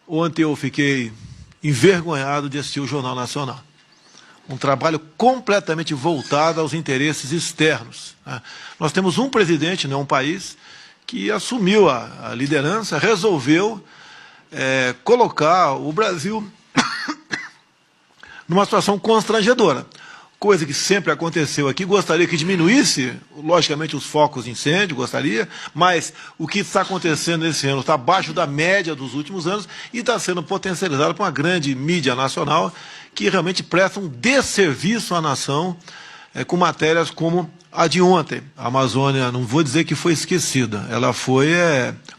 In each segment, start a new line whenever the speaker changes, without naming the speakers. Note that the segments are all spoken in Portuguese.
Ontem eu fiquei envergonhado de assistir o Jornal Nacional. Um trabalho completamente voltado aos interesses externos. Nós temos um presidente, não um país, que assumiu a liderança, resolveu colocar o Brasil numa situação constrangedora. Coisa que sempre aconteceu aqui, gostaria que diminuísse, logicamente, os focos de incêndio, gostaria, mas o que está acontecendo nesse ano está abaixo da média dos últimos anos e está sendo potencializado por uma grande mídia nacional que realmente presta um desserviço à nação com matérias como a de ontem. A Amazônia, não vou dizer que foi esquecida, ela foi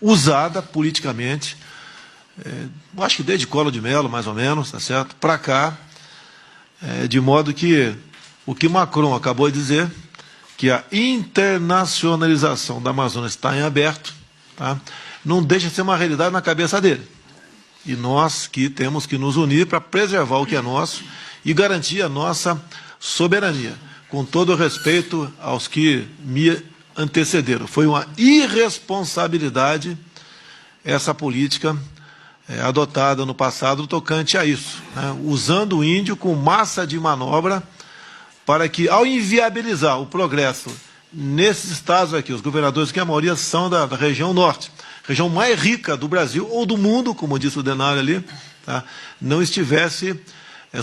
usada politicamente, acho que desde Collor de Mello, mais ou menos, tá certo, para cá, de modo que o que Macron acabou de dizer, que a internacionalização da Amazônia está em aberto, tá? Não deixa de ser uma realidade na cabeça dele. E nós que temos que nos unir para preservar o que é nosso e garantir a nossa soberania, com todo o respeito aos que me antecederam. Foi uma irresponsabilidade essa política adotada no passado tocante a isso, né? Usando o índio com massa de manobra para que, ao inviabilizar o progresso nesses estados aqui, os governadores, que a maioria são da região norte, região mais rica do Brasil ou do mundo, como disse o Denário ali, tá? Não estivesse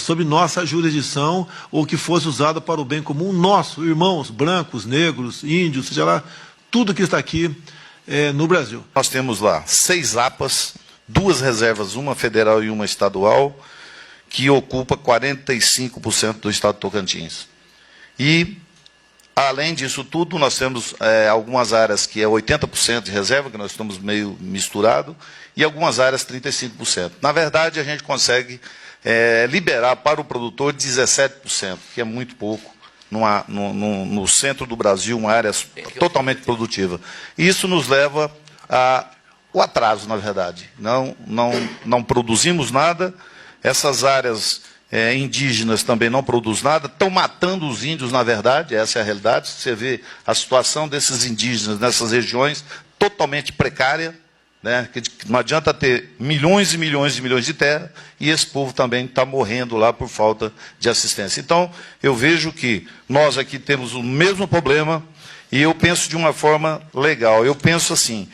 sob nossa jurisdição ou que fosse usado para o bem comum nosso, irmãos brancos, negros, índios, seja lá, tudo que está aqui no Brasil.
Nós temos lá 6 APAs, 2 reservas, uma federal e uma estadual, que ocupa 45% do estado de Tocantins. E, além disso tudo, nós temos algumas áreas que é 80% de reserva, que nós estamos meio misturado, e algumas áreas 35%. Na verdade, a gente consegue liberar para o produtor 17%, que é muito pouco, no centro do Brasil, uma área totalmente produtiva. Isso nos leva ao atraso, na verdade. Não produzimos nada, essas áreas indígenas também não produzem nada, estão matando os índios, na verdade, essa é a realidade. Você vê a situação desses indígenas nessas regiões totalmente precária, né? Que não adianta ter milhões e milhões e milhões de terra, e esse povo também está morrendo lá por falta de assistência. Então, eu vejo que nós aqui temos o mesmo problema, e eu penso de uma forma legal. Eu penso assim,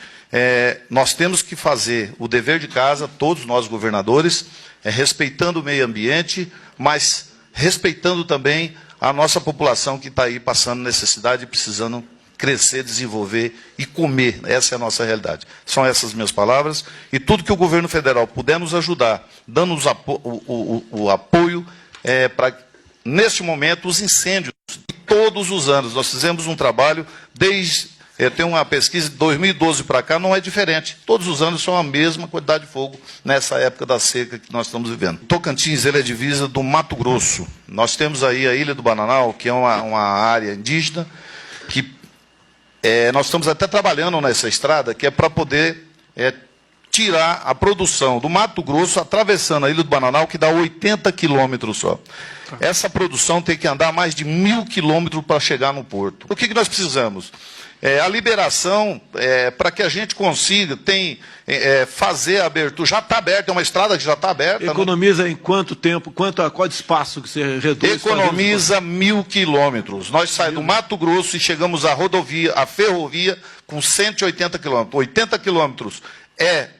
nós temos que fazer o dever de casa, todos nós governadores, respeitando o meio ambiente, mas respeitando também a nossa população que está aí passando necessidade e precisando crescer, desenvolver e comer. Essa é a nossa realidade. São essas minhas palavras. E tudo que o governo federal puder nos ajudar, dando-nos o apoio para, neste momento, os incêndios, todos os anos. Nós fizemos um trabalho desde... Tem uma pesquisa de 2012 para cá, não é diferente. Todos os anos são a mesma quantidade de fogo nessa época da seca que nós estamos vivendo. Tocantins, ele é divisa do Mato Grosso. Nós temos aí a Ilha do Bananal, que é uma área indígena, que nós estamos até trabalhando nessa estrada, que é para poder tirar a produção do Mato Grosso, atravessando a Ilha do Bananal, que dá 80 quilômetros só. Essa produção tem que andar mais de 1.000 quilômetros para chegar no porto. O que nós precisamos? A liberação para que a gente consiga fazer a abertura. Já está aberta, é uma estrada que já está aberta.
Economiza em quanto tempo, qual espaço que você reduz?
Economiza 1.000 quilômetros. Nós saímos do Mato Grosso e chegamos à rodovia, à ferrovia, com 180 quilômetros. 80 quilômetros é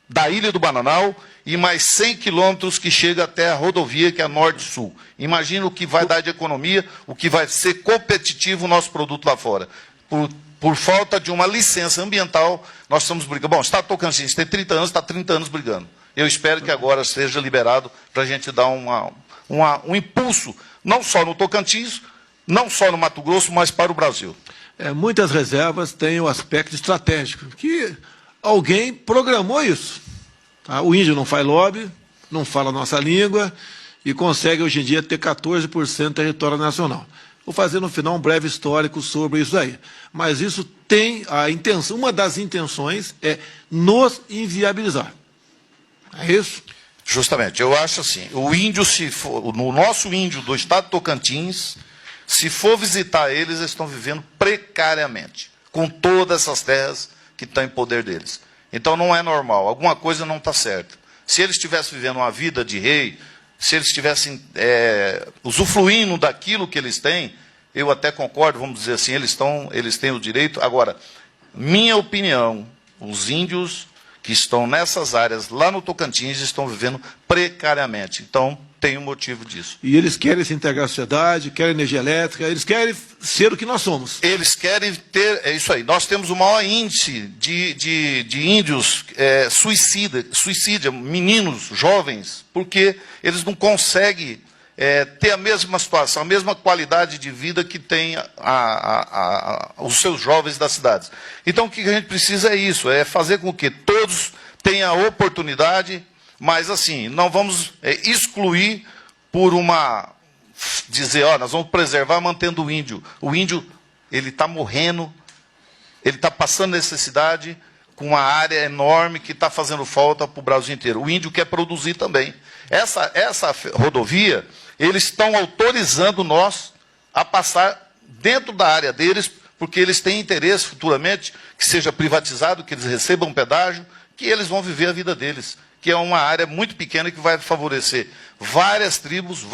da Ilha do Bananal e mais 100 quilômetros que chega até a rodovia, que é a Norte-Sul. Imagina o que vai dar de economia, o que vai ser competitivo o nosso produto lá fora. Por falta de uma licença ambiental, nós estamos brigando. Bom, está Tocantins, tem 30 anos, está 30 anos brigando. Eu espero que agora seja liberado para a gente dar um impulso, não só no Tocantins, não só no Mato Grosso, mas para o Brasil.
Muitas reservas têm o aspecto estratégico, que alguém programou isso. Tá? O índio não faz lobby, não fala a nossa língua e consegue hoje em dia ter 14% do território nacional. Vou fazer no final um breve histórico sobre isso aí. Mas isso tem a intenção, uma das intenções é nos inviabilizar. É isso?
Justamente, eu acho assim, o índio, no nosso índio do estado de Tocantins, se for visitar eles estão vivendo precariamente, com todas essas terras que estão em poder deles. Então não é normal, alguma coisa não está certa. Se eles estivessem vivendo uma vida de rei, se eles estivessem usufruindo daquilo que eles têm, eu até concordo, vamos dizer assim, eles têm o direito. Agora, minha opinião, os índios que estão nessas áreas lá no Tocantins estão vivendo precariamente. Então, tem um motivo disso.
E eles querem se integrar à sociedade, querem energia elétrica, eles querem ser o que nós somos.
Eles querem ter, é isso aí, nós temos o maior índice de índios suicídio, meninos, jovens, porque eles não conseguem ter a mesma situação, a mesma qualidade de vida que tem os seus jovens das cidades. Então, o que a gente precisa é isso, é fazer com que todos tenham a oportunidade, mas assim, não vamos excluir por dizer, ó, nós vamos preservar mantendo o índio. O índio, ele está morrendo, ele está passando necessidade com uma área enorme que está fazendo falta para o Brasil inteiro. O índio quer produzir também. Essa rodovia, eles estão autorizando nós a passar dentro da área deles, porque eles têm interesse futuramente que seja privatizado, que eles recebam pedágio, que eles vão viver a vida deles, que é uma área muito pequena que vai favorecer várias tribos,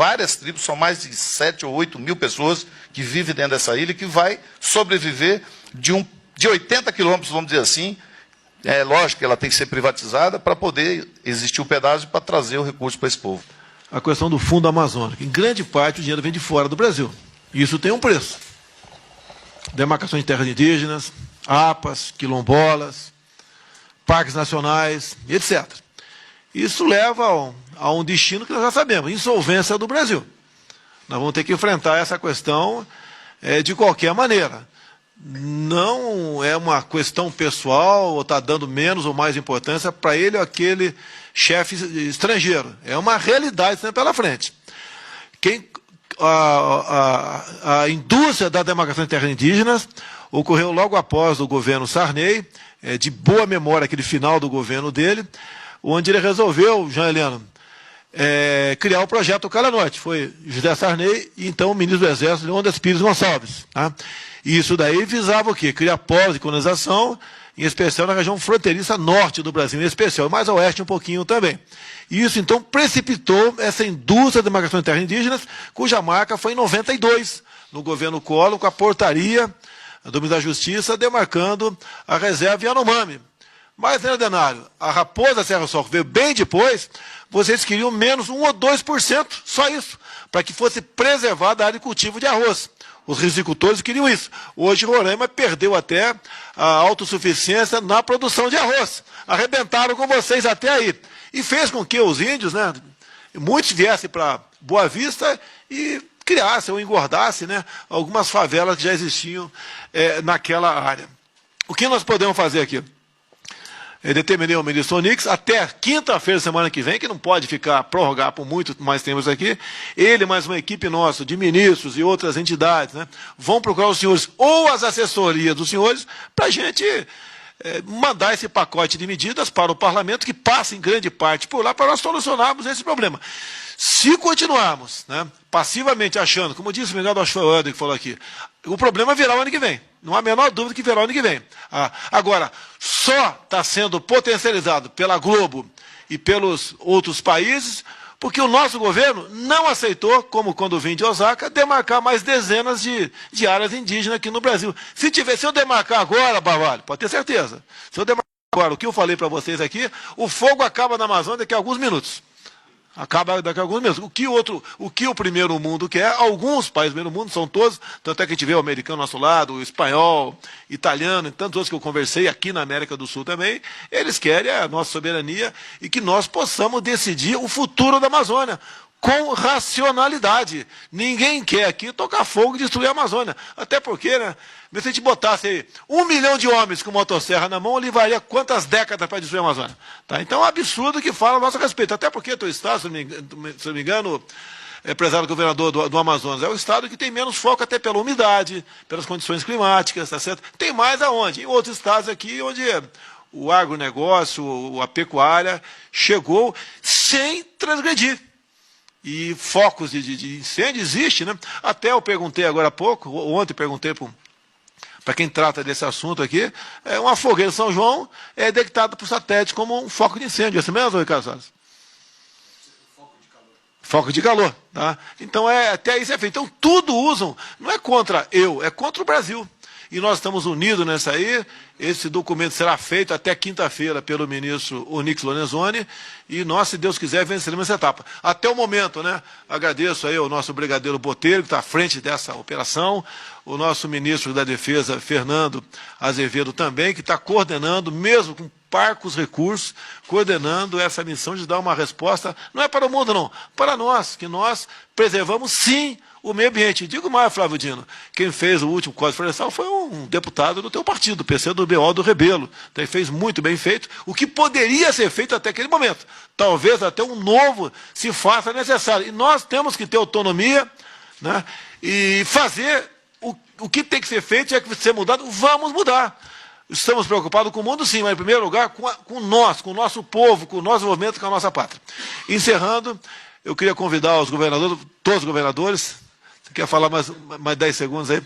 são mais de 7 ou 8 mil pessoas que vivem dentro dessa ilha, que vai sobreviver de 80 quilômetros, vamos dizer assim. É lógico que ela tem que ser privatizada para poder existir o pedágio para trazer o recurso para esse povo.
A questão do Fundo Amazônico. Em grande parte o dinheiro vem de fora do Brasil. Isso tem um preço. Demarcações de terras indígenas, APAs, quilombolas, parques nacionais, etc. Isso leva a um destino que nós já sabemos, insolvência do Brasil. Nós vamos ter que enfrentar essa questão de qualquer maneira. Não é uma questão pessoal, ou está dando menos ou mais importância para ele ou aquele chefe estrangeiro. É uma realidade que está pela frente. A indústria da demarcação de terras indígenas ocorreu logo após o governo Sarney, de boa memória aquele final do governo dele, onde ele resolveu, Jean Heleno, criar o projeto Calha Norte. Foi José Sarney e então o ministro do Exército, Leônidas Pires Gonçalves. Tá? E isso daí visava o quê? Criar polos de colonização, em especial na região fronteiriça norte do Brasil, em especial, mais a oeste um pouquinho também. E isso, então, precipitou essa indústria de demarcação de terras indígenas, cuja marca foi em 92, no governo Collor, com a portaria do ministro da Justiça, demarcando a reserva Yanomami. Mas, né, Ordenário, a Raposa Serra Sol veio bem depois, vocês queriam menos 1 ou 2%, só isso, para que fosse preservada a área de cultivo de arroz. Os risicultores queriam isso. Hoje, Roraima perdeu até a autossuficiência na produção de arroz. Arrebentaram com vocês até aí. E fez com que os índios, né, muitos viessem para Boa Vista e criassem ou engordassem, né, algumas favelas que já existiam naquela área. O que nós podemos fazer aqui? Eu determinei ao ministro Onix, até quinta-feira, semana que vem, que não pode prorrogar por muito mais tempo isso aqui, ele mais uma equipe nossa, de ministros e outras entidades, né, vão procurar os senhores ou as assessorias dos senhores para a gente mandar esse pacote de medidas para o parlamento, que passa em grande parte por lá, para nós solucionarmos esse problema. Se continuarmos, né, passivamente achando, como disse o Miguel Dochoanda, que falou aqui, o problema virá o ano que vem. Não há a menor dúvida que virá o ano que vem. Agora, só está sendo potencializado pela Globo e pelos outros países, porque o nosso governo não aceitou, como quando vim de Osaka, demarcar mais dezenas de áreas indígenas aqui no Brasil. Se eu demarcar agora, Barbalho, pode ter certeza, se eu demarcar agora o que eu falei para vocês aqui, o fogo acaba na Amazônia daqui a alguns minutos. Acaba daqui a alguns meses. O que o primeiro mundo quer, alguns países do primeiro mundo, são todos, tanto é que a gente vê o americano ao nosso lado, o espanhol, italiano, e tantos outros que eu conversei aqui na América do Sul também, eles querem a nossa soberania e que nós possamos decidir o futuro da Amazônia com racionalidade. Ninguém quer aqui tocar fogo e destruir a Amazônia. Até porque, né, se a gente botasse aí 1 milhão de homens com motosserra na mão, levaria quantas décadas para destruir a Amazônia? Tá? Então é um absurdo que fala a nosso respeito. Até porque o Estado, se não me engano, prezado governador do Amazonas, é o Estado que tem menos foco até pela umidade, pelas condições climáticas, tá certo? Tem mais aonde? Em outros estados aqui, onde o agronegócio, a pecuária, chegou sem transgredir. E focos de incêndio existe, né? Até eu perguntei agora há pouco, ontem perguntei para quem trata desse assunto aqui, uma fogueira de São João é detectada por satélite como um foco de incêndio. É assim mesmo, Ricardo Salles? foco de calor. Tá? Então, até isso é feito. Então, tudo usam, não é contra eu, é contra o Brasil. E nós estamos unidos nessa aí. Esse documento será feito até quinta-feira pelo ministro Onyx Lorenzoni, e nós, se Deus quiser, venceremos essa etapa. Até o momento, né, agradeço aí ao nosso brigadeiro Botelho, que está à frente dessa operação, o nosso ministro da Defesa, Fernando Azevedo, também, que está coordenando, mesmo com parcos recursos, coordenando essa missão de dar uma resposta, não é para o mundo não, para nós, que nós preservamos sim o meio ambiente. Digo mais, Flávio Dino, quem fez o último Código Florestal foi um deputado do teu partido, PC do BO do Rebelo. Então, ele fez muito bem feito, o que poderia ser feito até aquele momento. Talvez até um novo se faça necessário. E nós temos que ter autonomia, né, e fazer o que tem que ser feito, é que ser mudado, vamos mudar. Estamos preocupados com o mundo, sim, mas em primeiro lugar com nós, com o nosso povo, com o nosso movimento, com a nossa pátria. Encerrando, eu queria convidar os governadores, todos os governadores. Você quer falar mais 10 segundos aí?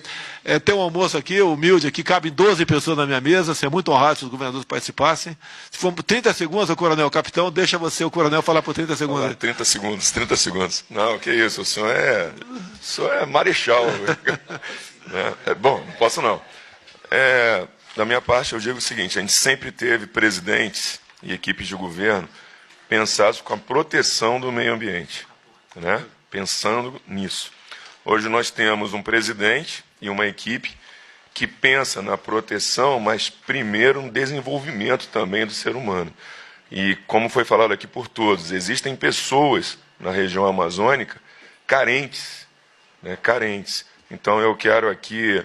Tem um almoço aqui, humilde aqui, cabem 12 pessoas na minha mesa, seria muito honrado se os governadores participassem. Se for 30 segundos, o coronel capitão, deixa você, o coronel, falar por 30 segundos.
30 segundos, 30 segundos. Não, que isso, o senhor é marechal. Bom, não posso não. Da minha parte, eu digo o seguinte, a gente sempre teve presidentes e equipes de governo pensados com a proteção do meio ambiente, né? Pensando nisso. Hoje nós temos um presidente e uma equipe que pensa na proteção, mas primeiro no desenvolvimento também do ser humano. E como foi falado aqui por todos, existem pessoas na região amazônica carentes, né? Carentes. Então eu quero aqui,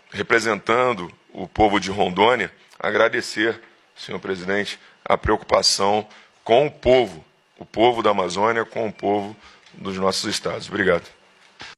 representando o povo de Rondônia, agradecer, senhor presidente, a preocupação com o povo da Amazônia, com o povo dos nossos estados. Obrigado.